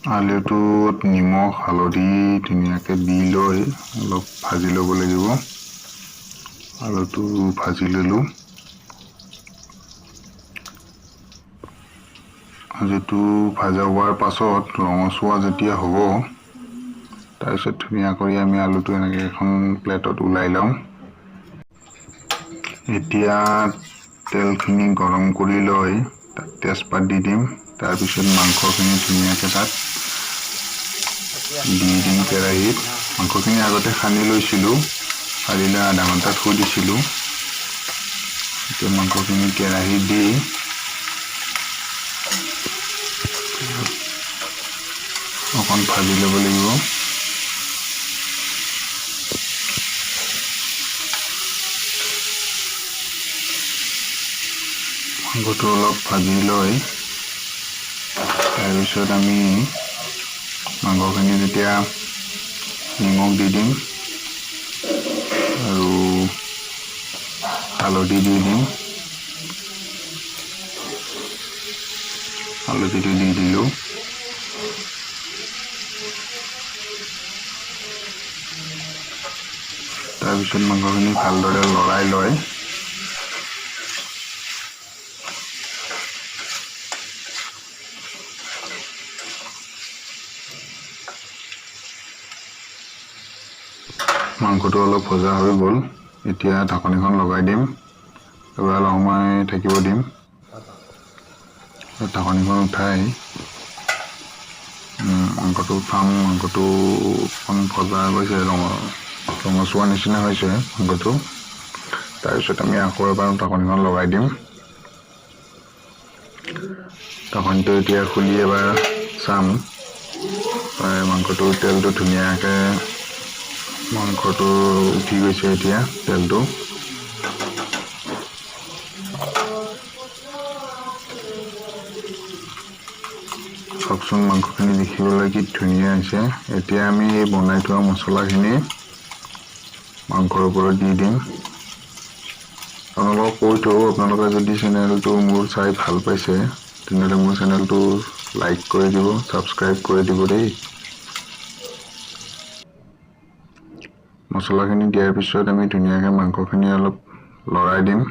আলুটোত নিমখ হালধি ধুনীয়াকৈ দি লৈ অলপ ভাজি ল'ব লাগিব। আলুটো ভাজি ল'লোঁ। আলুটো ভাজা হোৱাৰ পাছত ৰঙচুৱা যেতিয়া হ'ব, তাৰপিছত ধুনীয়া কৰি আমি আলুটো এনেকৈ এখন প্লেটত ওলাই লওঁ। এতিয়া তেলখিনি গৰম কৰি লৈ তাত তেজপাত দি দিম। তাৰপিছত মাংসখিনি ধুনীয়াকৈ তাত দি দিম কেৰাহীত। মাংসখিনি আগতে সানি লৈছিলোঁ, সানি লৈ আধা ঘণ্টা থৈ দিছিলোঁ। এতিয়া মাংসখিনি কেৰাহীত দি অকণ ভাজি ল'ব লাগিব। মাংসটো অলপ ভাজি লৈ তাৰপিছত আমি মাংসখিনি যেতিয়া নিমখ দি দিম আৰু হালধি দি দিম। হালধিটো দি দিলোঁ। তাৰপিছত মাংসখিনি ভালদৰে লৰাই লৈ মাংসটো অলপ ভজা হৈ গ'ল। এতিয়া ঢাকনিখন লগাই দিম, এবাৰ অলপ সময় থাকিব দিম। ঢাকনিখন উঠাই মাংসটো উঠাম। মাংসটো অকণ ভজা গৈছে, ৰঙচুৱা নিচিনা হৈছে মাংসটো। তাৰপিছত আমি আকৌ এবাৰ ঢাকনিখন লগাই দিম। ঢাকনিটো এতিয়া খুলি এবাৰ চাম। মাংসটোৰ তেলটো ধুনীয়াকৈ মাংসটো উঠি গৈছে এতিয়া তেলটো। চাওকচোন মাংসখিনি দেখিবলৈ কি ধুনীয়া হৈছে। এতিয়া আমি এই বনাই থোৱা মছলাখিনি মাংসৰ ওপৰত দি দিম। আপোনালোকক কৈ থওঁ, আপোনালোকে যদি চেনেলটো মোৰ চাই ভাল পাইছে তেনেহ'লে মোৰ চেনেলটো লাইক কৰি দিব, ছাবস্ক্ৰাইব কৰি দিব দেই। মছলাখিনি দিয়াৰ পিছত আমি ধুনীয়াকৈ মাংসখিনি অলপ লৰাই দিম।